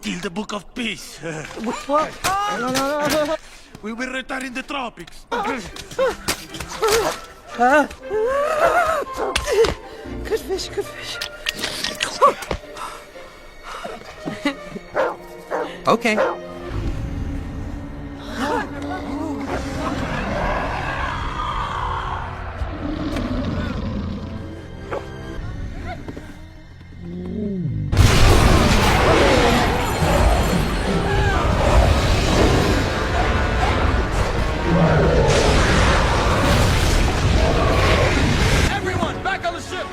Steal the Book of Peace. What? No. We will retire in the tropics. Good fish, good fish. Okay. Everyone, back on the ship!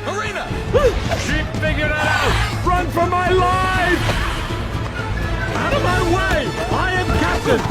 Marina! She figured it out! Run for my life! Out of my way! I am captain!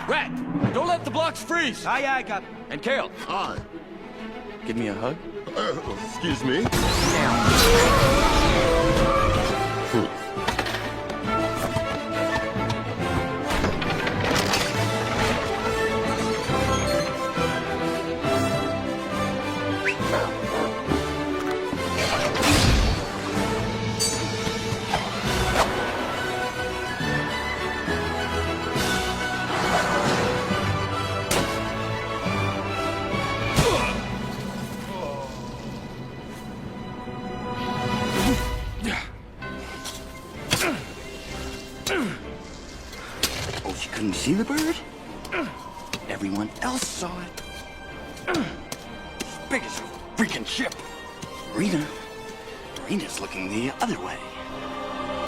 Rat, don't let the blocks freeze! Aye, Captain. And Kale, Hi. give me a hug. Excuse me? Oh, you couldn't see the bird? Everyone else saw it. As big as a freaking ship. Marina's looking the other way.